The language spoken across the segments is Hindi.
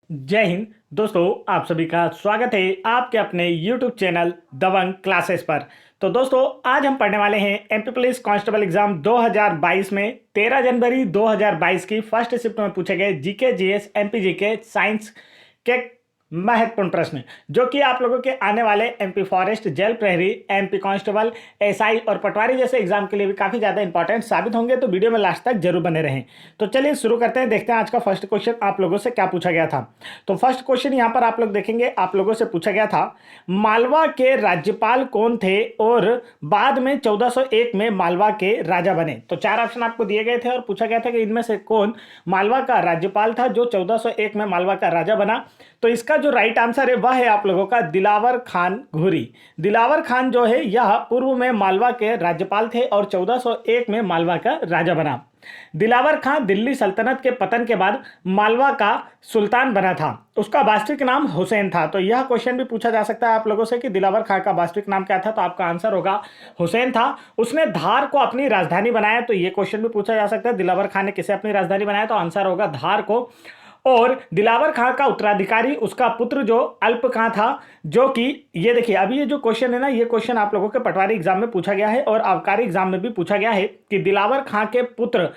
जय हिंद दोस्तों, आप सभी का स्वागत है आपके अपने YouTube चैनल दबंग क्लासेस पर। तो दोस्तों, आज हम पढ़ने वाले हैं एमपी पुलिस कांस्टेबल एग्जाम 2022 में 13 जनवरी 2022 की फर्स्ट शिफ्ट में पूछे गए GK GS MP GK science के महत्वपूर्ण प्रश्न, जो कि आप लोगों के आने वाले एमपी फॉरेस्ट, जेल प्रहरी, एमपी कांस्टेबल, एसआई और पटवारी जैसे एग्जाम के लिए भी काफी ज्यादा इंपॉर्टेंट साबित होंगे। तो वीडियो में लास्ट तक जरूर बने रहें। तो चलिए शुरू करते हैं, देखते हैं आज का फर्स्ट क्वेश्चन आप लोगों से क्या पूछा गया था। तो फर्स्ट क्वेश्चन यहाँ पर आप लोग देखेंगे, आप लोगों से पूछा गया था मालवा के राज्यपाल कौन थे और बाद में 1401 में मालवा के राजा बने। तो चार ऑप्शन आपको दिए गए थे और पूछा गया था कि इनमें से कौन मालवा का राज्यपाल था जो 1401 में मालवा का राजा बना। तो इसका जो राइट आंसर है वह है आप लोगों का दिलावर खान घुरी। दिलावर खान जो है यह पूर्व में मालवा के राज्यपाल थे और 1401 में मालवा का राजा बना। दिलावर खान दिल्ली सल्तनत के पतन के बाद मालवा का सुल्तान बना था। उसका वास्तविक नाम हुसैन था। तो यह क्वेश्चन भी पूछा जा सकता है आप लोगों से कि दिलावर खान का वास्तविक नाम क्या था। तो आपका आंसर होगा हुसैन था। उसने धार को अपनी राजधानी बनाया। तो यह क्वेश्चन भी पूछा जा सकता है दिलावर खान ने किसे अपनी राजधानी बनाया। तो आंसर होगा धार को। और दिलावर खां का उत्तराधिकारी उसका पुत्र जो अल्प खां था, जो कि ये देखिए, अभी ये जो क्वेश्चन है ना, ये क्वेश्चन आप लोगों के पटवारी एग्जाम में पूछा गया है और आबकारी एग्जाम में भी पूछा गया है कि दिलावर खां के पुत्र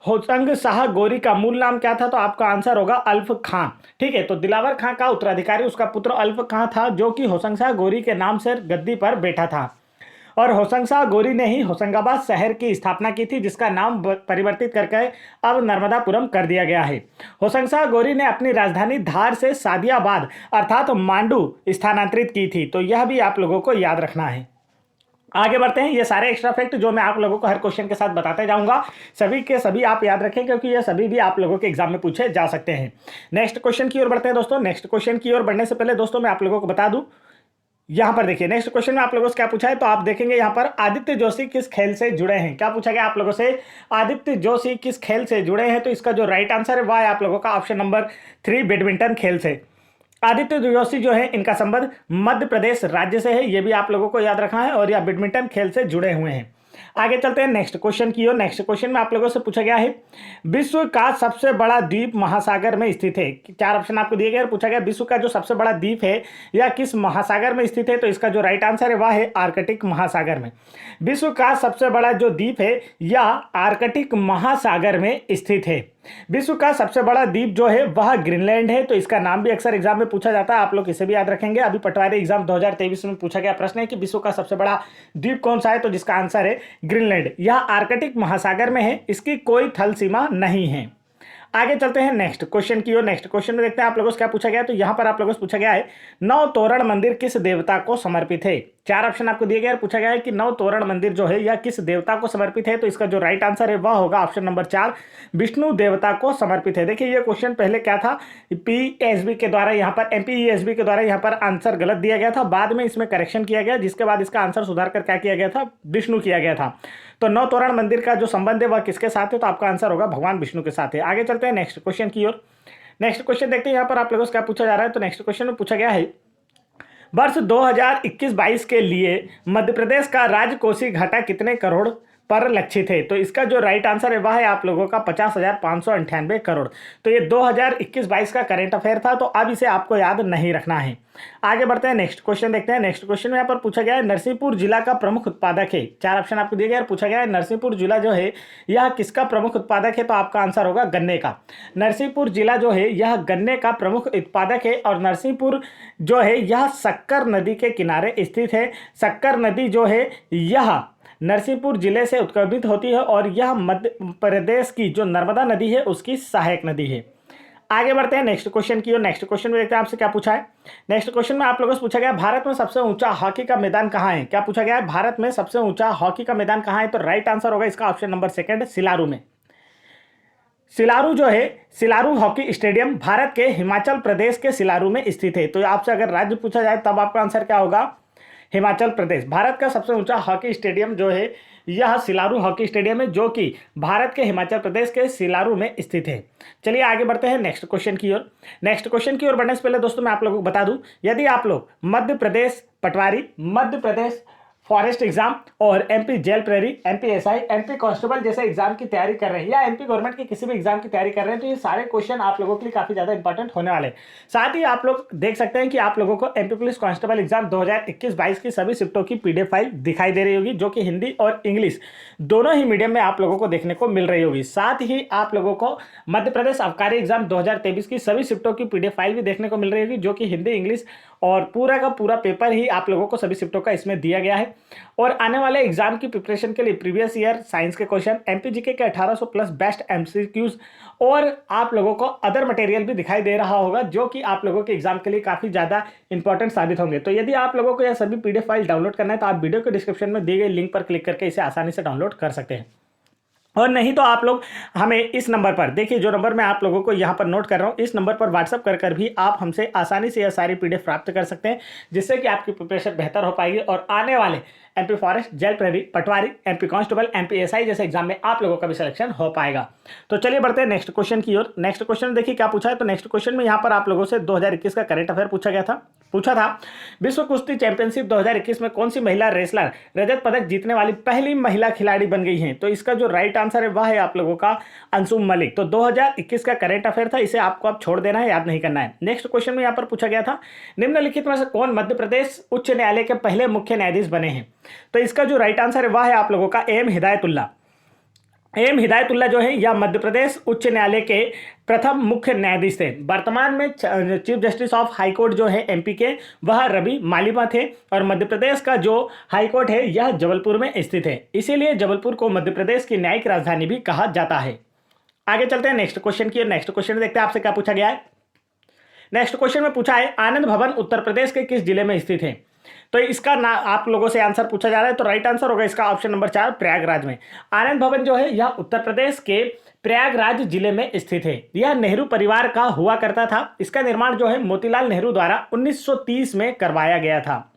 होशंग शाह गोरी का मूल नाम क्या था। तो आपका आंसर होगा अल्फ खां। ठीक है, तो दिलावर खां का उत्तराधिकारी उसका पुत्र अल्फ खां था, जो कि होशंग शाह गोरी के नाम से गद्दी पर बैठा था। और होशंग शाह गोरी ने ही होशंगाबाद शहर की स्थापना की थी, जिसका नाम परिवर्तित करके अब नर्मदापुरम कर दिया गया है। होशंग शाह गोरी ने अपनी राजधानी धार से सादियाबाद अर्थात मांडू स्थानांतरित की थी। तो यह भी आप लोगों को याद रखना है। आगे बढ़ते हैं। ये सारे एक्स्ट्रा फैक्ट जो मैं आप लोगों को हर क्वेश्चन के साथ बताते जाऊंगा, सभी के सभी आप याद रखें, क्योंकि ये सभी भी आप लोगों के एग्जाम में पूछे जा सकते हैं। नेक्स्ट क्वेश्चन की ओर बढ़ते हैं दोस्तों। नेक्स्ट क्वेश्चन की ओर बढ़ने से पहले दोस्तों मैं आप लोगों को बता दूं, यहां पर देखिए नेक्स्ट क्वेश्चन में आप लोगों से क्या पूछा है। तो आप देखेंगे यहां पर आदित्य जोशी किस खेल से जुड़े हैं। क्या पूछा गया आप लोगों से, आदित्य जोशी किस खेल से जुड़े हैं। तो इसका जो राइट आंसर है वह है आप लोगों का ऑप्शन नंबर 3 बैडमिंटन खेल से। आदित्य जोशी जो है इनका संबंध मध्य प्रदेश राज्य से है, यह भी आप लोगों को याद रखना है, और यह बैडमिंटन खेल से जुड़े हुए हैं। आगे चलते हैं नेक्स्ट क्वेश्चन की ओर। नेक्स्ट क्वेश्चन में आप लोगों से पूछा गया है विश्व का सबसे बड़ा द्वीप महासागर में स्थित है। चार ऑप्शन आपको दिए गए और पूछा गया विश्व का जो सबसे बड़ा द्वीप है यह किस महासागर में स्थित है। तो इसका जो राइट आंसर है वह है आर्कटिक महासागर में। विश्व का सबसे बड़ा जो द्वीप है यह आर्कटिक महासागर में स्थित है। विश्व का सबसे बड़ा द्वीप जो है वह ग्रीनलैंड है। तो इसका नाम भी अक्सर एग्जाम में पूछा जाता है, आप लोग इसे भी याद रखेंगे। अभी पटवारी एग्जाम 2023 में पूछा गया प्रश्न है कि विश्व का सबसे बड़ा द्वीप कौन सा है। तो जिसका आंसर है ग्रीनलैंड। यह आर्कटिक महासागर में है, इसकी कोई थल सीमा नहीं है। आगे चलते हैं नेक्स्ट क्वेश्चन की ओर। नेक्स्ट क्वेश्चन में देखते हैं आप लोगों से क्या पूछा गया है। तो यहां पर आप लोगों से पूछा गया है नौ तोरण मंदिर किस देवता को समर्पित है। चार ऑप्शन आपको दिए गए और पूछा गया है कि नौ तोरण मंदिर जो है यह किस देवता को समर्पित है। तो इसका जो राइट आंसर है वह होगा ऑप्शन नंबर 4 विष्णु देवता को समर्पित है। देखिए ये क्वेश्चन पहले क्या था, पीएसबी के द्वारा यहाँ पर एमपीईएसबी के द्वारा यहाँ पर आंसर गलत दिया गया था, बाद में इसमें करेक्शन किया गया, जिसके बाद इसका आंसर सुधार कर क्या किया गया था, विष्णु किया गया था। तो नौ तोरण मंदिर का जो संबंध है वह किसके साथ है। तो आपका आंसर होगा भगवान विष्णु के साथ है। आगे चलते हैं नेक्स्ट क्वेश्चन की ओर। नेक्स्ट क्वेश्चन देखते हैं यहाँ पर आप लोगों से क्या पूछा जा रहा है। तो नेक्स्ट क्वेश्चन में पूछा गया है वर्ष 2021-22 के लिए मध्य प्रदेश का राजकोषीय घाटा कितने करोड़ पर लक्षित है। तो इसका जो राइट आंसर है वह है आप लोगों का 50,598 करोड़। तो ये 2021-22 का करंट अफेयर था, तो अब इसे आपको याद नहीं रखना है। आगे बढ़ते हैं नेक्स्ट क्वेश्चन देखते हैं। नेक्स्ट क्वेश्चन में यहाँ पर पूछा गया है नरसिंहपुर जिला का प्रमुख उत्पादक है। चार ऑप्शन आपको दिए गए और पूछा गया है नरसिंहपुर जिला जो है यह किसका प्रमुख उत्पादक है। तो आपका आंसर होगा गन्ने का। नरसिंहपुर जिला जो है यह गन्ने का प्रमुख उत्पादक है, और नरसिंहपुर जो है यह शक्कर नदी के किनारे स्थित है। शक्कर नदी जो है यह नरसिंहपुर जिले से उत्क्रमित होती है, और यह मध्य प्रदेश की जो नर्मदा नदी है उसकी सहायक नदी है। आगे बढ़ते हैं नेक्स्ट क्वेश्चन की ओर। नेक्स्ट क्वेश्चन में देखते हैं आपसे क्या पूछा है। नेक्स्ट क्वेश्चन में आप लोगों से पूछा गया भारत में सबसे ऊंचा हॉकी का मैदान कहाँ है। क्या पूछा गया है, भारत में सबसे ऊंचा हॉकी का मैदान कहाँ है। तो राइट आंसर होगा इसका ऑप्शन नंबर 2 सिलारू में। सिलारू जो है, सिलारू हॉकी स्टेडियम भारत के हिमाचल प्रदेश के सिलारू में स्थित है। तो आपसे अगर राज्य पूछा जाए तब आपका आंसर क्या होगा, हिमाचल प्रदेश। भारत का सबसे ऊंचा हॉकी स्टेडियम जो है यह सिलारू हॉकी स्टेडियम है, जो कि भारत के हिमाचल प्रदेश के सिलारू में स्थित है। चलिए आगे बढ़ते हैं नेक्स्ट क्वेश्चन की ओर। नेक्स्ट क्वेश्चन की ओर बढ़ने से पहले दोस्तों मैं आप लोगों को बता दूं, यदि आप लोग मध्य प्रदेश पटवारी, मध्य प्रदेश फॉरेस्ट एग्जाम और एमपी जेल प्रेरी, एमपी एसआई, एमपी कांस्टेबल जैसे एग्जाम की तैयारी कर रहे हैं या एमपी गवर्नमेंट की किसी भी एग्जाम की तैयारी कर रहे हैं तो ये सारे क्वेश्चन आप लोगों के लिए काफी ज्यादा इंपॉर्टेंट होने वाले हैं। साथ ही आप लोग देख सकते हैं कि आप लोगों को एमपी पुलिस कांस्टेबल एग्जाम 2021-22 की सभी शिफ्टों की पीडीएफ फाइल दिखाई दे रही होगी, जो कि हिंदी और इंग्लिश दोनों ही मीडियम में आप लोगों को देखने को मिल रही होगी। साथ ही आप लोगों को मध्य प्रदेश आबकारी एग्जाम 2023 की सभी शिफ्टों की पीडीएफ फाइल भी देखने को मिल रही होगी, जो कि हिंदी इंग्लिश और पूरा का पूरा पेपर ही आप लोगों को सभी शिफ्टों का इसमें दिया गया है। और आने वाले एग्जाम की प्रिपरेशन के लिए प्रीवियस ईयर साइंस के क्वेश्चन, एमपीजीके के 1800 प्लस बेस्ट एमसीक्यूज और आप लोगों को अदर मटेरियल भी दिखाई दे रहा होगा, जो कि आप लोगों के एग्जाम के लिए काफी ज्यादा इंपॉर्टेंट साबित होंगे। तो यदि आप लोगों को यह सभी पीडीएफ फाइल डाउनलोड करना है तो आप वीडियो के डिस्क्रिप्शन में दिए गए लिंक पर क्लिक करके इसे आसानी से डाउनलोड कर सकते हैं। और नहीं तो आप लोग हमें इस नंबर पर, देखिए जो नंबर मैं आप लोगों को यहाँ पर नोट कर रहा हूँ, इस नंबर पर व्हाट्सअप कर भी आप हमसे आसानी से यह सारी पीडीएफ प्राप्त कर सकते हैं, जिससे कि आपकी प्रिपरेशन बेहतर हो पाएगी और आने वाले एमपी फॉरेस्ट, जेल प्रेरी, पटवारी, एमपी कांस्टेबल, एमपी एसआई जैसे एग्जाम में आप लोगों का भी सिलेक्शन हो पाएगा। तो चलिए बढ़ते हैं नेक्स्ट क्वेश्चन की ओर। नेक्स्ट क्वेश्चन देखिए क्या पूछा है। तो नेक्स्ट क्वेश्चन में यहाँ पर आप लोगों से 2021 का करंट अफेयर पूछा था विश्व कुश्ती चैंपियनशिप 2021 में कौन सी महिला रेसलर रजत पदक जीतने वाली पहली महिला खिलाड़ी बन गई हैं। तो इसका जो राइट आंसर है वह है आप लोगों का अंशुम मलिक। तो 2021 का करंट अफेयर था, इसे आपको अब छोड़ देना है, याद नहीं करना है। नेक्स्ट क्वेश्चन में यहाँ पर पूछा गया था निम्नलिखित में से कौन मध्य प्रदेश उच्च न्यायालय के पहले मुख्य न्यायाधीश बने हैं। तो इसका जो राइट आंसर है वह है आप लोगों का एम हिदायतुल्ला। एम हिदायतुल्ला जो है यह मध्य प्रदेश उच्च न्यायालय के प्रथम मुख्य न्यायाधीश थे। वर्तमान में chief justice of high court जो है एमपी के वह रवि मालिवा थे और मध्य प्रदेश का जो हाई कोर्ट है यह जबलपुर में स्थित है, इसीलिए जबलपुर को मध्य प्रदेश की न्यायिक राजधानी भी कहा जाता है। आगे चलते हैं नेक्स्ट क्वेश्चन की। नेक्स्ट क्वेश्चन देखते हैं आपसे क्या पूछा गया है। नेक्स्ट क्वेश्चन में पूछा है आनंद भवन उत्तर प्रदेश के किस जिले में स्थित है। तो इसका ना आप लोगों से आंसर पूछा जा रहा है, तो राइट आंसर होगा इसका ऑप्शन नंबर 4 प्रयागराज में। आनंद भवन जो है यह उत्तर प्रदेश के प्रयागराज जिले में स्थित है। यह नेहरू परिवार का हुआ करता था। इसका निर्माण जो है मोतीलाल नेहरू द्वारा 1930 में करवाया गया था।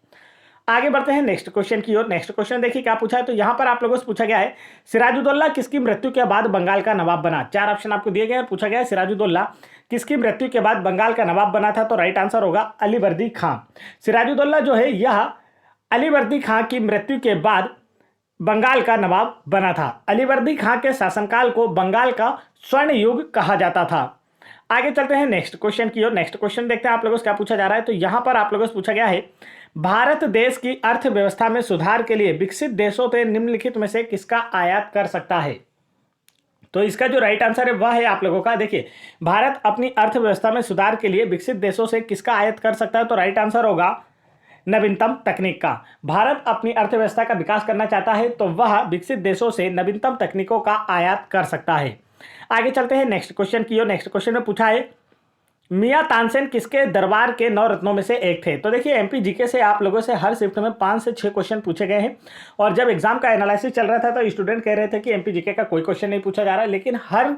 आगे बढ़ते हैं नेक्स्ट क्वेश्चन की ओर। नेक्स्ट क्वेश्चन देखिए क्या पूछा है। तो यहां पर आप लोगों से पूछा गया है सिराजुद्दौला किसकी मृत्यु के बाद बंगाल का नवाब बना। 4 ऑप्शन आपको दिए गए हैं। पूछा गया है सिराजुद्दौला किसकी मृत्यु के बाद बंगाल का नवाब बना था। तो राइट आंसर होगा अलीवर्दी खां। सिराजुद्दौला जो है यह अलीवर्दी खां की मृत्यु के बाद बंगाल का नवाब बना था। अलीवर्दी खां के शासनकाल को बंगाल का स्वर्ण युग कहा जाता था। आगे चलते हैं नेक्स्ट क्वेश्चन की ओर। नेक्स्ट क्वेश्चन देखते हैं आप लोगों से क्या पूछा जा रहा है। तो यहां पर आप लोगों से पूछा गया है भारत देश की अर्थव्यवस्था में सुधार के लिए विकसित देशों से निम्नलिखित में से किसका आयात कर सकता है। तो इसका जो राइट आंसर है वह है आप लोगों का, देखिए भारत अपनी अर्थव्यवस्था में सुधार के लिए विकसित देशों से किसका आयात कर सकता है। तो राइट आंसर होगा नवीनतम तकनीक का। भारत अपनी अर्थव्यवस्था का विकास करना चाहता है तो वह विकसित देशों से नवीनतम तकनीकों का आयात कर सकता है। आगे चलते हैं नेक्स्ट क्वेश्चन की ओर। नेक्स्ट क्वेश्चन में पूछा है मियां तानसेन किसके दरबार के 9 रत्नों में से एक थे। तो देखिए एमपी जीके से आप लोगों से हर शिफ्ट में 5 से 6 क्वेश्चन पूछे गए हैं और जब एग्जाम का एनालिसिस चल रहा था तो स्टूडेंट कह रहे थे कि एमपी जीके का कोई क्वेश्चन नहीं पूछा जा रहा है, लेकिन हर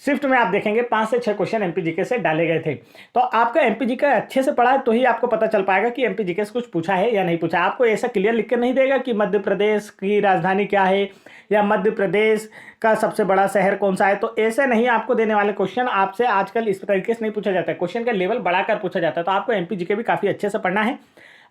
शिफ्ट में आप देखेंगे 5 से 6 क्वेश्चन एमपीजीके से डाले गए थे। तो आपका एमपीजीके अच्छे से पढ़ा है तो ही आपको पता चल पाएगा कि एमपीजीके से कुछ पूछा है या नहीं पूछा। आपको ऐसा क्लियर लिख के नहीं देगा कि मध्य प्रदेश की राजधानी क्या है या मध्य प्रदेश का सबसे बड़ा शहर कौन सा है। तो ऐसे नहीं आपको देने वाले क्वेश्चन आपसे आजकल इस तरीके से नहीं पूछा जाता है, क्वेश्चन का लेवल बढ़ाकर पूछा जाता है। तो आपको एमपीजीके भी काफी अच्छे से पढ़ना है।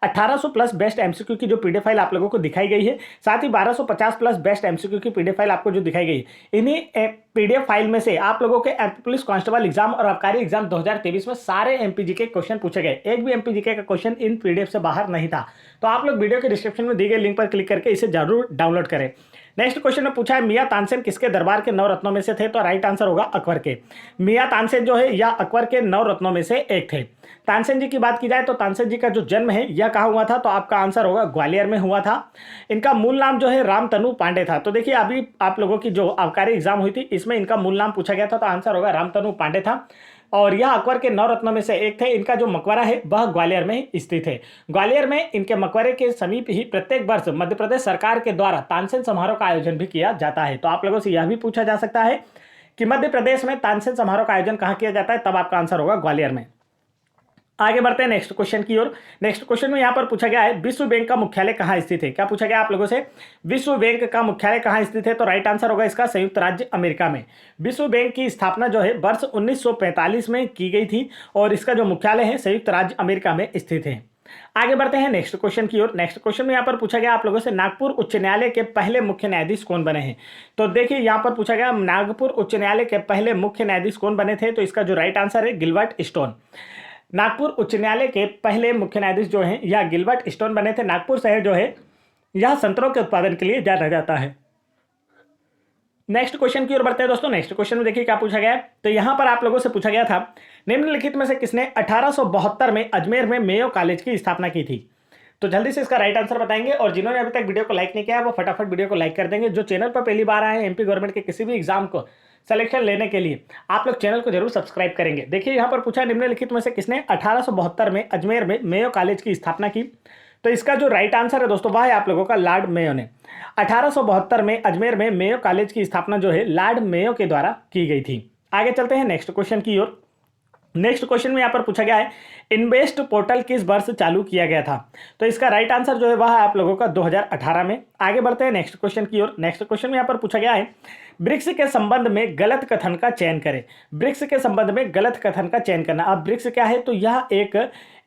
1800 प्लस बेस्ट एमसीक्यू की जो पीडीएफ फाइल आप लोगों को दिखाई गई है, साथ ही 1250 प्लस बेस्ट एमसीक्यू की पीडीएफ फाइल आपको जो दिखाई गई है, इन्हीं पीडीएफ फाइल में से आप लोगों के एमपी पुलिस कांस्टेबल एग्जाम और आबकारी एग्जाम 2023 में सारे एमपीजीके क्वेश्चन पूछे गए। एक भी एमपीजीके का क्वेश्चन इन पीडीएफ से बाहर नहीं था। तो आप लोग वीडियो के डिस्क्रिप्शन में दिए गए लिंक पर क्लिक करके इसे जरूर डाउनलोड करें। नेक्स्ट क्वेश्चन में पूछा है मियां तानसेन किसके दरबार के 9 रत्नों में से थे। तो राइट आंसर होगा अकबर के। मियां तानसेन जो है यह अकबर के 9 रत्नों में से एक थे। तानसेन जी की बात की जाए तो तानसेन जी का जो जन्म है यह कहाँ हुआ था। तो आपका आंसर होगा ग्वालियर में हुआ था। इनका मूल नाम जो है रामतनु पांडे था। तो देखिए अभी आप लोगों की जो आबकारी एग्जाम हुई थी इसमें इनका मूल नाम पूछा गया था, तो आंसर होगा रामतनु पांडे था। और यह अकबर के 9 रत्नों में से एक थे। इनका जो मकबरा है वह ग्वालियर में स्थित है। ग्वालियर में इनके मकबरे के समीप ही प्रत्येक वर्ष मध्य प्रदेश सरकार के द्वारा तानसेन समारोह का आयोजन भी किया जाता है। तो आप लोगों से यह भी पूछा जा सकता है कि मध्य प्रदेश में तानसेन समारोह का आयोजन कहाँ किया जाता है, तब आपका आंसर होगा ग्वालियर में। आगे बढ़ते हैं नेक्स्ट क्वेश्चन की ओर। नेक्स्ट क्वेश्चन में यहाँ पर पूछा गया है विश्व बैंक का मुख्यालय कहाँ स्थित है। क्या पूछा गया आप लोगों से, विश्व बैंक का मुख्यालय कहाँ स्थित है। तो राइट आंसर होगा इसका संयुक्त राज्य अमेरिका में। विश्व बैंक की स्थापना जो है वर्ष 1945 में की गई थी और इसका जो मुख्यालय है संयुक्त राज्य अमेरिका में स्थित है। आगे बढ़ते हैं नेक्स्ट क्वेश्चन की ओर। नेक्स्ट क्वेश्चन में यहाँ पर पूछा गया आप लोगों से, नागपुर उच्च न्यायालय के पहले मुख्य न्यायाधीश कौन बने हैं। तो देखिए यहाँ पर पूछा गया नागपुर उच्च न्यायालय के पहले मुख्य न्यायाधीश कौन बने थे, तो इसका जो राइट आंसर है गिलबर्ट स्टोन। नागपुर उच्च न्यायालय के पहले मुख्य न्यायाधीश जो हैं यह गिलबर्ट स्टोन बने थे। नागपुर शहर जो है यह संतरों के उत्पादन के लिए जाना जाता है। नेक्स्ट क्वेश्चन की ओर बढ़ते हैं दोस्तों। नेक्स्ट क्वेश्चन में देखिए क्या पूछा गया है, तो यहां पर आप लोगों से पूछा गया था, निम्नलिखित में से किसने 1872 में अजमेर में मेयो कॉलेज की स्थापना की थी। तो जल्दी से इसका राइट आंसर बताएंगे, और जिन्होंने अभी तक वीडियो को लाइक नहीं किया है वो फटाफट वीडियो को लाइक कर देंगे। जो चैनल पर पहली बार आए हैं एमपी गवर्नमेंट के किसी भी एग्जाम को सिलेक्शन लेने के लिए, आप लोग चैनल को जरूर सब्सक्राइब करेंगे। देखिए यहाँ पर पूछा निम्नलिखित में से किसने 1872 में अजमेर में मेयो कॉलेज की स्थापना की। तो इसका जो राइट आंसर है दोस्तों वह है आप लोगों का लॉर्ड मेयो ने। 1872 में अजमेर में मेयो कॉलेज की स्थापना जो है लॉर्ड मेयो के द्वारा की गई थी। आगे चलते हैं नेक्स्ट क्वेश्चन की ओर। नेक्स्ट क्वेश्चन में यहाँ पर पूछा गया है, इन्वेस्ट पोर्टल किस वर्ष चालू किया गया था। तो इसका राइट आंसर जो है वह है आप लोगों का 2018 में। आगे बढ़ते हैं नेक्स्ट क्वेश्चन की ओर। नेक्स्ट क्वेश्चन में यहाँ पर पूछा गया है, ब्रिक्स के संबंध में गलत कथन का चयन करें। ब्रिक्स के संबंध में गलत कथन का चयन करना। अब ब्रिक्स क्या है, तो यह एक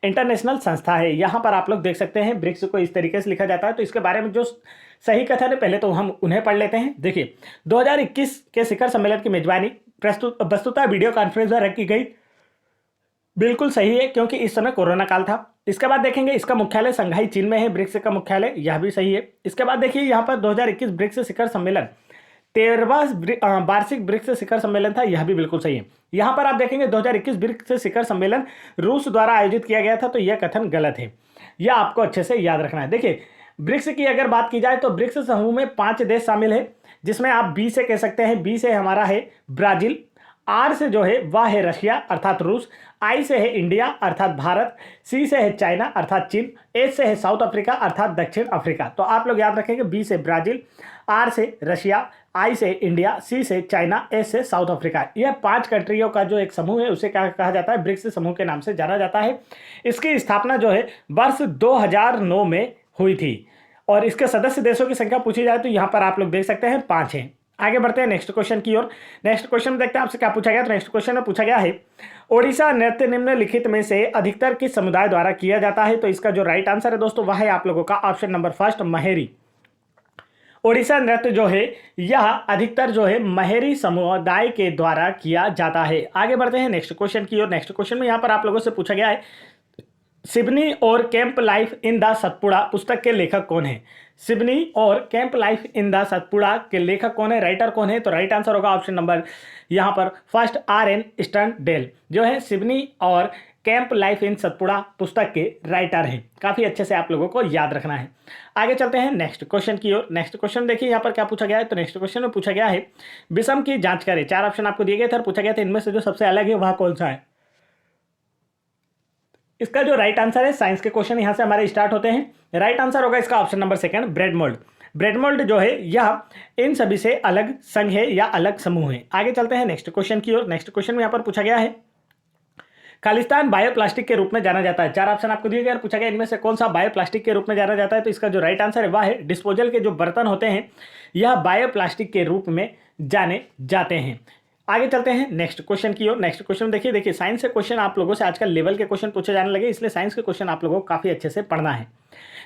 इंटरनेशनल संस्था है। यहाँ पर आप लोग देख सकते हैं ब्रिक्स को इस तरीके से लिखा जाता है। तो इसके बारे में जो सही कथन है पहले तो हम उन्हें पढ़ लेते हैं। देखिए 2021 के शिखर सम्मेलन की मेजबानी वस्तुतः वीडियो कॉन्फ्रेंस द्वारा की गई, बिल्कुल सही है क्योंकि इस समय कोरोना काल था। इसके बाद देखेंगे इसका मुख्यालय संघाई चीन में है, ब्रिक्स का मुख्यालय, यह भी सही है। इसके बाद देखिए यहाँ पर 2021 ब्रिक्स शिखर सम्मेलन 13वां वार्षिक ब्रिक्स शिखर सम्मेलन था, यह भी बिल्कुल सही है। यहाँ पर आप देखेंगे 2021 ब्रिक्स शिखर सम्मेलन रूस द्वारा आयोजित किया गया था, तो यह कथन गलत है, यह आपको अच्छे से याद रखना है। देखिए ब्रिक्स की अगर बात की जाए तो ब्रिक्स समूह में 5 देश शामिल है, जिसमें आप बी से कह सकते हैं। बी से हमारा है ब्राजील, आर से जो है वह है रशिया अर्थात रूस, आई से है इंडिया अर्थात भारत, सी से है चाइना अर्थात चीन, एच से है साउथ अफ्रीका अर्थात दक्षिण अफ्रीका। तो आप लोग याद रखेंगे बी से ब्राजील, आर से रशिया, आई से इंडिया, सी से चाइना, एच से साउथ अफ्रीका। यह 5 कंट्रियों का जो एक समूह है उसे क्या कहा जाता है, ब्रिक्स समूह के नाम से जाना जाता है। इसकी स्थापना जो है वर्ष 2009 में हुई थी, और इसके सदस्य देशों की संख्या पूछी जाए तो यहाँ पर आप लोग देख सकते हैं 5 हैं। आगे बढ़ते हैं नेक्स्ट क्वेश्चन की ओर। नेक्स्ट क्वेश्चन देखते हैं आपसे क्या पूछा गया। तो नेक्स्ट क्वेश्चन में पूछा गया है, ओडिशा नृत्य निम्नलिखित में से अधिकतर किस समुदाय द्वारा किया जाता है। तो इसका जो राइट आंसर है दोस्तों वह है आप लोगों का ऑप्शन नंबर फर्स्ट, महेरी। ओडिशा नृत्य जो है यह अधिकतर जो है महेरी समुदाय के द्वारा किया जाता है। आगे बढ़ते हैं नेक्स्ट क्वेश्चन की ओर। नेक्स्ट क्वेश्चन में यहाँ पर आप लोगों से पूछा गया है, सिबनी और camp life in the Satpura पुस्तक के लेखक कौन है। सिबनी और camp life in the Satpura के लेखक कौन है, राइटर कौन है। तो राइट आंसर होगा ऑप्शन नंबर यहाँ पर फर्स्ट, RN स्टर्नडेल जो है सिबनी और कैंप लाइफ इन सतपुड़ा पुस्तक के राइटर हैं। काफ़ी अच्छे से आप लोगों को याद रखना है। आगे चलते हैं नेक्स्ट क्वेश्चन की ओर। नेक्स्ट क्वेश्चन देखिए यहाँ पर क्या पूछा गया है। तो नेक्स्ट क्वेश्चन में पूछा गया है, विषम की जांच करें। 4 ऑप्शन आपको दिए गए थे और पूछा गया था इनमें से जो सबसे अलग है वह कौन सा है। इसका जो राइट आंसर है, साइंस के क्वेश्चन यहाँ से हमारे स्टार्ट होते हैं। राइट आंसर होगा इसका option number second, bread mould. Bread mould जो है यह इन सभी से अलग संघ है या अलग समूह है। आगे चलते हैं नेक्स्ट क्वेश्चन की ओर। नेक्स्ट क्वेश्चन में यहाँ पर पूछा गया है, खालिस्तान बायोप्लास्टिक के रूप में जाना जाता है। 4 ऑप्शन आपको दिए गए और पूछा गया इनमें से कौन सा बायोप्लास्टिक के रूप में जाना जाता है। तो इसका जो राइट आंसर है वह है डिस्पोजल के जो बर्तन होते हैं यह बायोप्लास्टिक के रूप में जाने जाते हैं। आगे चलते हैं नेक्स्ट क्वेश्चन की ओर। नेक्स्ट क्वेश्चन देखिए साइंस के क्वेश्चन आप लोगों से आजकल लेवल के क्वेश्चन पूछे जाने लगे, इसलिए साइंस के क्वेश्चन आप लोगों को काफी अच्छे से पढ़ना है।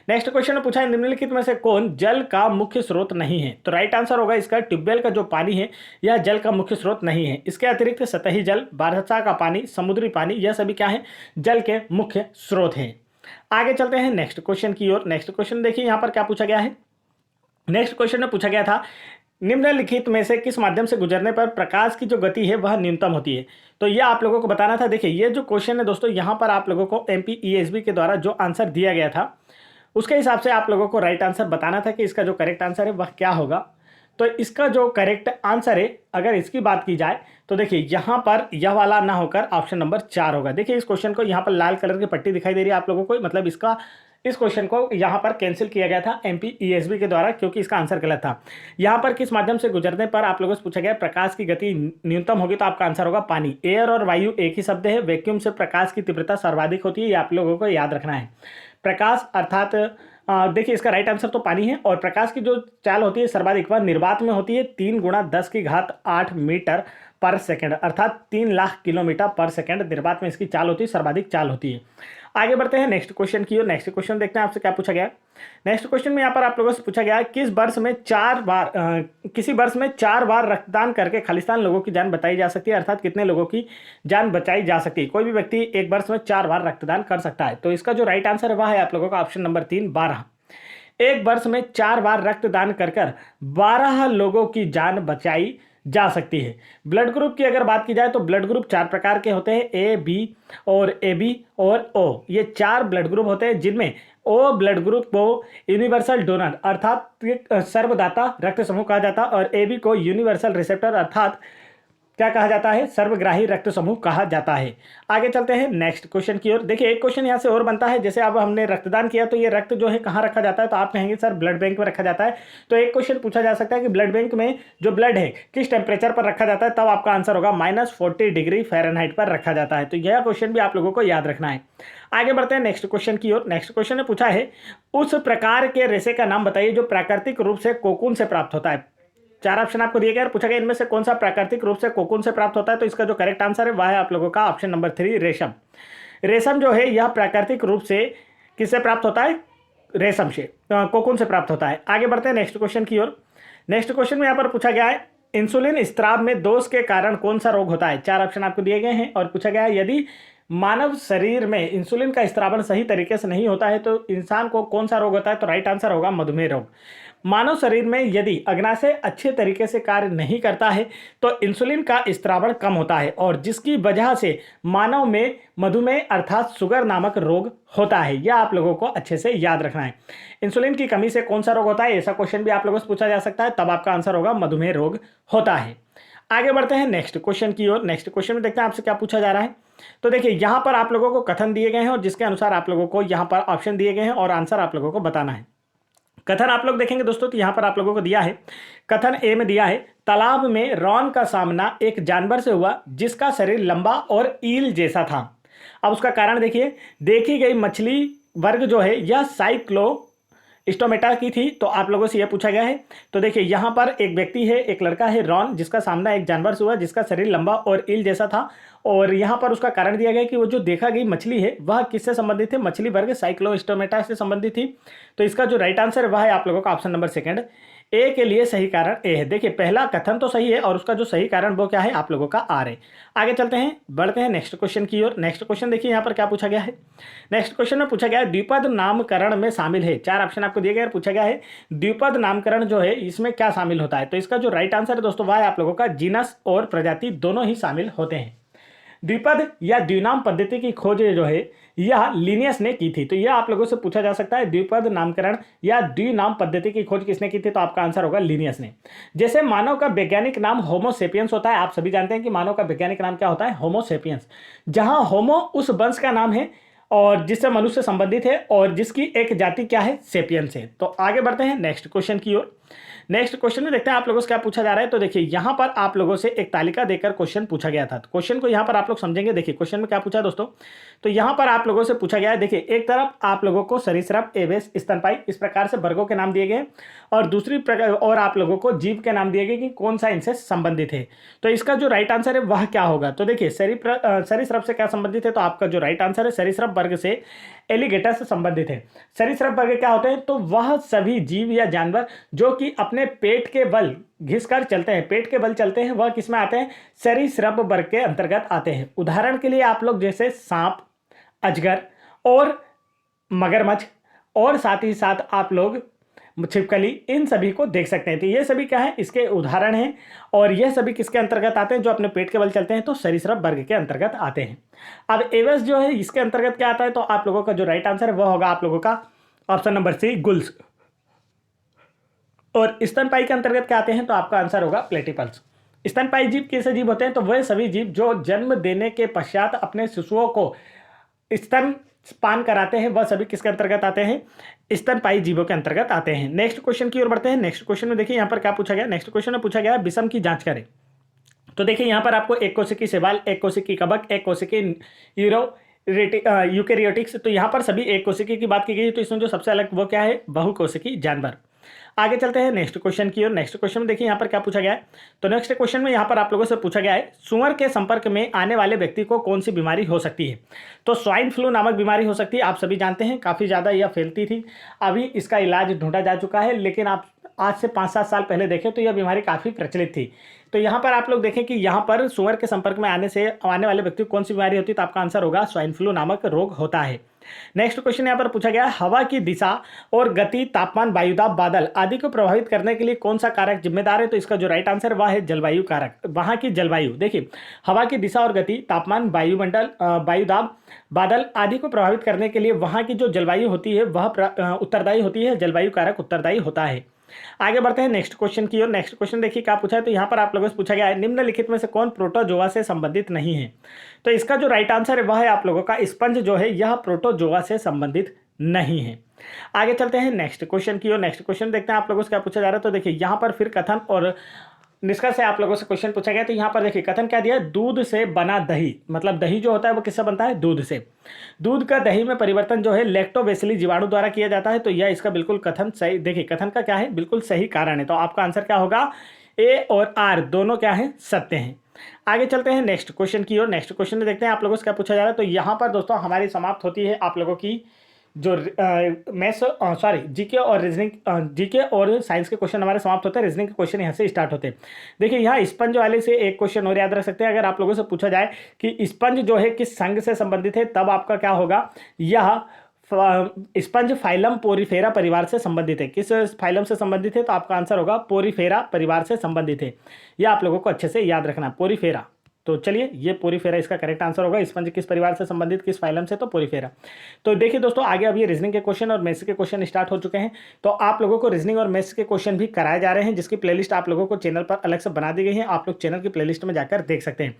नेक्स्ट क्वेश्चन में पूछा है, निम्नलिखित में से कौन जल का मुख्य स्रोत नहीं है। तो राइट आंसर होगा इसका ट्यूबवेल का जो पानी है यह जल का मुख्य स्रोत नहीं है। इसके अतिरिक्त सतही जल, वर्षा का पानी, समुद्री पानी, यह सभी क्या है, जल के मुख्य स्रोत हैं। आगे चलते हैं नेक्स्ट क्वेश्चन की ओर। नेक्स्ट क्वेश्चन देखिए यहाँ पर क्या पूछा गया है। नेक्स्ट क्वेश्चन में पूछा गया था, निम्नलिखित में से किस माध्यम से गुजरने पर प्रकाश की जो गति है वह न्यूनतम होती है। तो यह आप लोगों को बताना था। देखिए ये जो क्वेश्चन है दोस्तों, यहाँ पर आप लोगों को MPESB के द्वारा जो आंसर दिया गया था उसके हिसाब से आप लोगों को राइट आंसर बताना था कि इसका जो करेक्ट आंसर है वह क्या होगा। तो इसका जो करेक्ट आंसर है अगर इसकी बात की जाए तो देखिए यहाँ पर यह वाला ना होकर ऑप्शन नंबर 4 होगा। देखिए इस क्वेश्चन को यहाँ पर लाल कलर की पट्टी दिखाई दे रही है आप लोगों को, मतलब इस क्वेश्चन को यहाँ पर कैंसिल किया गया था MPESB के द्वारा क्योंकि इसका आंसर गलत था। यहाँ पर किस माध्यम से गुजरने पर आप लोगों से पूछा गया प्रकाश की गति न्यूनतम होगी, तो आपका आंसर होगा पानी। एयर और वायु एक ही शब्द है, वैक्यूम से प्रकाश की तीव्रता सर्वाधिक होती है, ये आप लोगों को याद रखना है। प्रकाश अर्थात देखिए इसका राइट आंसर तो पानी है, और प्रकाश की जो चाल होती है सर्वाधिक वह निर्वात में होती है 3 × 10⁸ मीटर पर सेकंड, अर्थात 3 लाख किलोमीटर पर सेकंड निर्बाध में इसकी चाल होती है, सर्वाधिक चाल होती है। आगे बढ़ते हैं नेक्स्ट क्वेश्चन की ओर। नेक्स्ट क्वेश्चन देखते हैं आपसे क्या पूछा गया है। नेक्स्ट क्वेश्चन में यहाँ पर आप लोगों से पूछा गया है किसी वर्ष में 4 बार रक्तदान करके खालिस्तान लोगों की जान बचाई जा सकती है, अर्थात कितने लोगों की जान बचाई जा सकती है। कोई भी व्यक्ति एक वर्ष में 4 बार रक्तदान कर सकता है। तो इसका जो राइट आंसर है वह है आप लोगों का ऑप्शन नंबर 3, 12। एक वर्ष में 4 बार रक्तदान कर 12 लोगों की जान बचाई जा सकती है। ब्लड ग्रुप की अगर बात की जाए तो ब्लड ग्रुप 4 प्रकार के होते हैं, ए, बी और AB और O। ये 4 ब्लड ग्रुप होते हैं, जिनमें O ब्लड ग्रुप को यूनिवर्सल डोनर अर्थात सर्वदाता रक्त समूह कहा जाता है, और AB को यूनिवर्सल रिसेप्टर अर्थात क्या कहा जाता है, सर्वग्राही रक्त समूह कहा जाता है। आगे चलते हैं नेक्स्ट क्वेश्चन की ओर। देखिए एक क्वेश्चन यहाँ से और बनता है, जैसे अब हमने रक्तदान किया तो ये रक्त जो है कहाँ रखा जाता है, तो आप कहेंगे सर ब्लड बैंक में रखा जाता है। तो एक क्वेश्चन पूछा जा सकता है कि ब्लड बैंक में जो ब्लड है किस टेम्परेचर पर रखा जाता है, तब आपका आंसर होगा -40 डिग्री फ़ारेनहाइट पर रखा जाता है। तो यह क्वेश्चन भी आप लोगों को याद रखना है। आगे बढ़ते हैं नेक्स्ट क्वेश्चन की ओर। नेक्स्ट क्वेश्चन ने पूछा है उस प्रकार के रेशे का नाम बताइए जो प्राकृतिक रूप से कोकून से प्राप्त होता है। 4 ऑप्शन आपको दिए गए और पूछा गया इनमें से कौन सा प्राकृतिक रूप से कोकून से प्राप्त होता है। तो इसका जो करेक्ट आंसर है वह है आप लोगों का ऑप्शन नंबर 3, रेशम। रेशम जो है यह प्राकृतिक रूप से किससे प्राप्त होता है, रेशम से, कोकून से प्राप्त होता है। आगे बढ़ते हैं नेक्स्ट क्वेश्चन की ओर। नेक्स्ट क्वेश्चन में यहाँ पर पूछा गया है इंसुलिन स्राव में दोष के कारण कौन सा रोग होता है। 4 ऑप्शन आपको दिए गए हैं और पूछा गया है यदि मानव शरीर में इंसुलिन का स्रावण सही तरीके से नहीं होता है तो इंसान को कौन सा रोग होता है। तो राइट आंसर होगा मधुमेह रोग। मानव शरीर में यदि अग्नाशय अच्छे तरीके से कार्य नहीं करता है तो इंसुलिन का स्रावण कम होता है, और जिसकी वजह से मानव में मधुमेह अर्थात शुगर नामक रोग होता है। यह आप लोगों को अच्छे से याद रखना है। इंसुलिन की कमी से कौन सा रोग होता है, ऐसा क्वेश्चन भी आप लोगों से पूछा जा सकता है, तब आपका आंसर होगा मधुमेह रोग होता है। आगे बढ़ते हैं नेक्स्ट क्वेश्चन की ओर। नेक्स्ट क्वेश्चन में देखते हैं आपसे क्या पूछा जा रहा है। तो देखिए यहाँ पर आप लोगों को कथन दिए गए हैं और जिसके अनुसार आप लोगों को यहाँ पर ऑप्शन दिए गए हैं और आंसर आप लोगों को बताना है। कथन आप लोग देखेंगे दोस्तों तो यहाँ पर आप लोगों को दिया है, कथन ए में दिया है तालाब में रॉन का सामना एक जानवर से हुआ जिसका शरीर लंबा और ईल जैसा था। अब उसका कारण देखिए, देखी गई मछली वर्ग जो है यह साइक्लो स्टोमेटा की थी। तो आप लोगों से यह पूछा गया है। तो देखिए यहाँ पर एक व्यक्ति है, एक लड़का है रॉन, जिसका सामना एक जानवर से हुआ जिसका शरीर लंबा और ईल जैसा था, और यहाँ पर उसका कारण दिया गया कि वो जो देखा गई मछली है वह किससे संबंधित है, मछली वर्ग साइक्लोस्टोमेटा से संबंधित थी। तो इसका जो राइट आंसर है वह है आप लोगों का ऑप्शन नंबर 2 ए के लिए सही कारण ए है। देखिए पहला कथन तो सही है और उसका जो सही कारण वो क्या है, आप लोगों का आर है। आगे चलते हैं, बढ़ते हैं नेक्स्ट क्वेश्चन की ओर। नेक्स्ट क्वेश्चन देखिए यहाँ पर क्या पूछा गया है। नेक्स्ट क्वेश्चन में पूछा गया है द्विपद नामकरण में शामिल है। 4 ऑप्शन आपको दिए गए और पूछा गया है द्विपद नामकरण जो है इसमें क्या शामिल होता है। तो इसका जो राइट आंसर है दोस्तों वह है आप लोगों का जीनस और प्रजाति दोनों ही शामिल होते हैं। द्विपद या द्विनाम पद्धति की खोज जो है यह लिनियस ने की थी। तो यह आप लोगों से पूछा जा सकता है द्विपद नामकरण या द्विनाम पद्धति की खोज किसने की थी। तो आपका आंसर होगा लिनियस ने। जैसे मानव का वैज्ञानिक नाम होमो सेपियंस होता है, आप सभी जानते हैं कि मानव का वैज्ञानिक नाम क्या होता है, होमो सेपियंस। जहां होमो उस वंश का नाम है और जिससे मनुष्य संबंधित है और जिसकी एक जाति क्या है, सेपियंस है। तो आगे बढ़ते हैं नेक्स्ट क्वेश्चन की ओर। नेक्स्ट क्वेश्चन में देखते हैं आप लोगों से क्या पूछा जा रहा है। तो देखिए यहाँ पर आप लोगों से एक तालिका देकर क्वेश्चन पूछा गया था। तो क्वेश्चन को यहाँ पर आप लोग समझेंगे। देखिए क्वेश्चन में क्या पूछा है दोस्तों, तो यहाँ पर आप लोगों से पूछा गया है, देखिए एक तरफ आप लोगों को सरीसृप, एबेस, स्तनपाई इस प्रकार से वर्गों के नाम दिए गए और दूसरी प्रकार और आप लोगों को जीव के नाम दिए गए कि कौन सा इनसे संबंधित है। तो इसका जो राइट आंसर है वह क्या होगा। तो देखिए सरीसृप से क्या संबंधित है, तो आपका जो राइट आंसर है सरीसृप वर्ग से एलिगेटर से संबंधित है। सरीसृप वर्ग क्या होते हैं, तो वह सभी जीव या जानवर जो कि अपने पेट के बल घिसकर चलते हैं, पेट के बल चलते हैं, वह किसमें आते हैं, सरीसृप वर्ग के अंतर्गत आते हैं। उदाहरण के लिए आप लोग जैसे सांप, अजगर और मगरमच्छ और साथ ही साथ आप लोग छिपकली, इन सभी को देख सकते हैं। तो ये सभी क्या है, इसके उदाहरण हैं और यह सभी किसके अंतर्गत आते हैं, जो अपने पेट के बल चलते हैं, तो सरीसृप वर्ग के अंतर्गत आते हैं। अब एवस जो है इसके अंतर्गत क्या आता है, तो आप लोगों का जो राइट आंसर है वह होगा आप लोगों का ऑप्शन नंबर सी, गुल्स। और स्तनपाई के अंतर्गत क्या आते हैं, तो आपका आंसर होगा प्लेटिपल्स। स्तनपाई जीव कैसे जीव होते हैं, तो वह सभी जीव जो जन्म देने के पश्चात अपने शिशुओं को स्तन पान कराते हैं, वह सभी किसके अंतर्गत आते हैं, स्तनपाई जीवों के अंतर्गत आते हैं। नेक्स्ट क्वेश्चन की ओर बढ़ते हैं। नेक्स्ट क्वेश्चन में देखिए यहाँ पर क्या पूछा गया। नेक्स्ट क्वेश्चन में पूछा गया विषम की जांच करें। तो देखिए यहाँ पर आपको एक कोशिकी शैवाल, एक कोशिकी कवक, एक कोशिकी यूकेरियोटिक्स, तो यहाँ पर सभी एक कोशिकी की बात की गई। तो इसमें जो सबसे अलग वो क्या है, बहुकोशिकी जानवर। आगे चलते हैं नेक्स्ट क्वेश्चन की ओर। नेक्स्ट क्वेश्चन में देखिए यहाँ पर क्या पूछा गया है। तो नेक्स्ट क्वेश्चन में यहाँ पर आप लोगों से पूछा गया है, सुअर के संपर्क में आने वाले व्यक्ति को कौन सी बीमारी हो सकती है। तो स्वाइन फ्लू नामक बीमारी हो सकती है। आप सभी जानते हैं काफ़ी ज़्यादा यह फैलती थी, अभी इसका इलाज ढूंढा जा चुका है, लेकिन आप आज से 5-7 साल पहले देखें तो यह बीमारी काफ़ी प्रचलित थी। तो यहाँ पर आप लोग देखें कि यहाँ पर सुअर के संपर्क में आने वाले व्यक्ति को कौन सी बीमारी होती है, तो आपका आंसर होगा स्वाइन फ्लू नामक रोग होता है। नेक्स्ट क्वेश्चन यहाँ पर पूछा गया, हवा की दिशा और गति, तापमान, वायुदाब, बादल आदि को प्रभावित करने के लिए कौन सा कारक जिम्मेदार है। तो इसका जो राइट आंसर वह है जलवायु कारक। वहाँ की जलवायु देखिए, हवा की दिशा और गति, तापमान, वायुमंडल, वायुदाब, बादल आदि को प्रभावित करने के लिए वहाँ की जो जलवायु होती है वह उत्तरदायी होती है, जलवायु कारक उत्तरदायी होता है। आगे बढ़ते हैं नेक्स्ट क्वेश्चन की ओर। नेक्स्ट क्वेश्चन देखिए क्या पूछा है। तो यहाँ पर आप लोगों से पूछा गया है, निम्नलिखित में से कौन प्रोटोजोआ से संबंधित नहीं है। तो इसका जो राइट आंसर है वह है आप लोगों का स्पंज जो है यह प्रोटोजोआ से संबंधित नहीं है। आगे चलते हैं नेक्स्ट क्वेश्चन की ओर। नेक्स्ट क्वेश्चन देखते हैं आप लोगों से क्या पूछा जा रहा है। तो देखिए यहाँ पर फिर कथन और निष्कर्ष से आप लोगों से क्वेश्चन पूछा गया। तो यहाँ पर देखिए कथन क्या दिया है, दूध से बना दही, मतलब दही जो होता है वो किससे बनता है, दूध से। दूध का दही में परिवर्तन जो है लैक्टोबैसिली जीवाणु द्वारा किया जाता है। तो यह इसका बिल्कुल कथन सही, देखिए कथन का क्या है, बिल्कुल सही कारण है। तो आपका आंसर क्या होगा, ए और आर दोनों क्या है, सत्य हैं। आगे चलते हैं नेक्स्ट क्वेश्चन की ओर। नेक्स्ट क्वेश्चन में देखते हैं आप लोगों से क्या पूछा जा रहा है। तो यहाँ पर दोस्तों हमारी समाप्त होती है आप लोगों की जो जीके और रीजनिंग, जीके और साइंस के क्वेश्चन हमारे समाप्त होते हैं। रीजनिंग के क्वेश्चन यहाँ से स्टार्ट होते हैं। देखिए यहाँ स्पंज वाले से एक क्वेश्चन और याद रख सकते हैं। अगर आप लोगों से पूछा जाए कि स्पंज जो है किस संघ से संबंधित है, तब आपका क्या होगा, यह स्पंज फाइलम पोरीफेरा परिवार से संबंधित है। किस फाइलम से संबंधित है, तो आपका आंसर होगा पोरीफेरा परिवार से संबंधित है। यह आप लोगों को अच्छे से याद रखना, पोरीफेरा। तो चलिए ये पोरीफेरा इसका करेक्ट आंसर होगा। स्पंज किस परिवार से संबंधित, किस फाइलम से, तो पोरीफेरा। तो देखिए दोस्तों आगे अब ये रीजनिंग के क्वेश्चन और मैथ्स के क्वेश्चन स्टार्ट हो चुके हैं। तो आप लोगों को रीजनिंग और मैथ्स के क्वेश्चन भी कराए जा रहे हैं, जिसकी प्लेलिस्ट आप लोगों को चैनल पर अलग से बना दी गई है। आप लोग चैनल की प्लेलिस्ट में जाकर देख सकते हैं।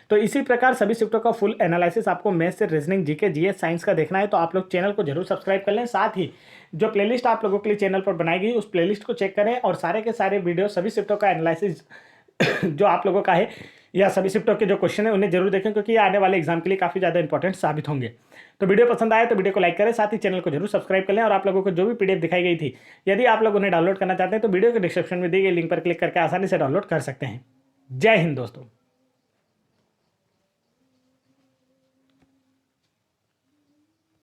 तो इसी प्रकार सभी शिफ्टों का फुल एनालिसिस आपको maths, reasoning, GK, GS, science का देखना है तो आप लोग चैनल को जरूर सब्सक्राइब कर लें। साथ ही जो प्लेलिस्ट आप लोगों के लिए चैनल पर बनाई गई उस प्लेलिस्ट को चेक करें और सारे के सारे वीडियो सभी शिफ्टों का एनालिसिस जो आप लोगों का है या सभी शिफ्टों के जो क्वेश्चन है उन्हें जरूर देखें, क्योंकि ये आने वाले एग्जाम के लिए काफ़ी ज़्यादा इंपॉर्टेंट साबित होंगे। तो वीडियो पसंद आए तो वीडियो को लाइक करें, साथ ही चैनल को जरूर सब्सक्राइब कर लें। और आप लोगों को जो भी पीडीएफ दिखाई गई थी, यदि आप लोग उन्हें डाउनलोड करना चाहते हैं तो वीडियो के डिस्क्रिप्शन में दी गई लिंक पर क्लिक करके आसानी से डाउनलोड कर सकते हैं। जय हिंद दोस्तों।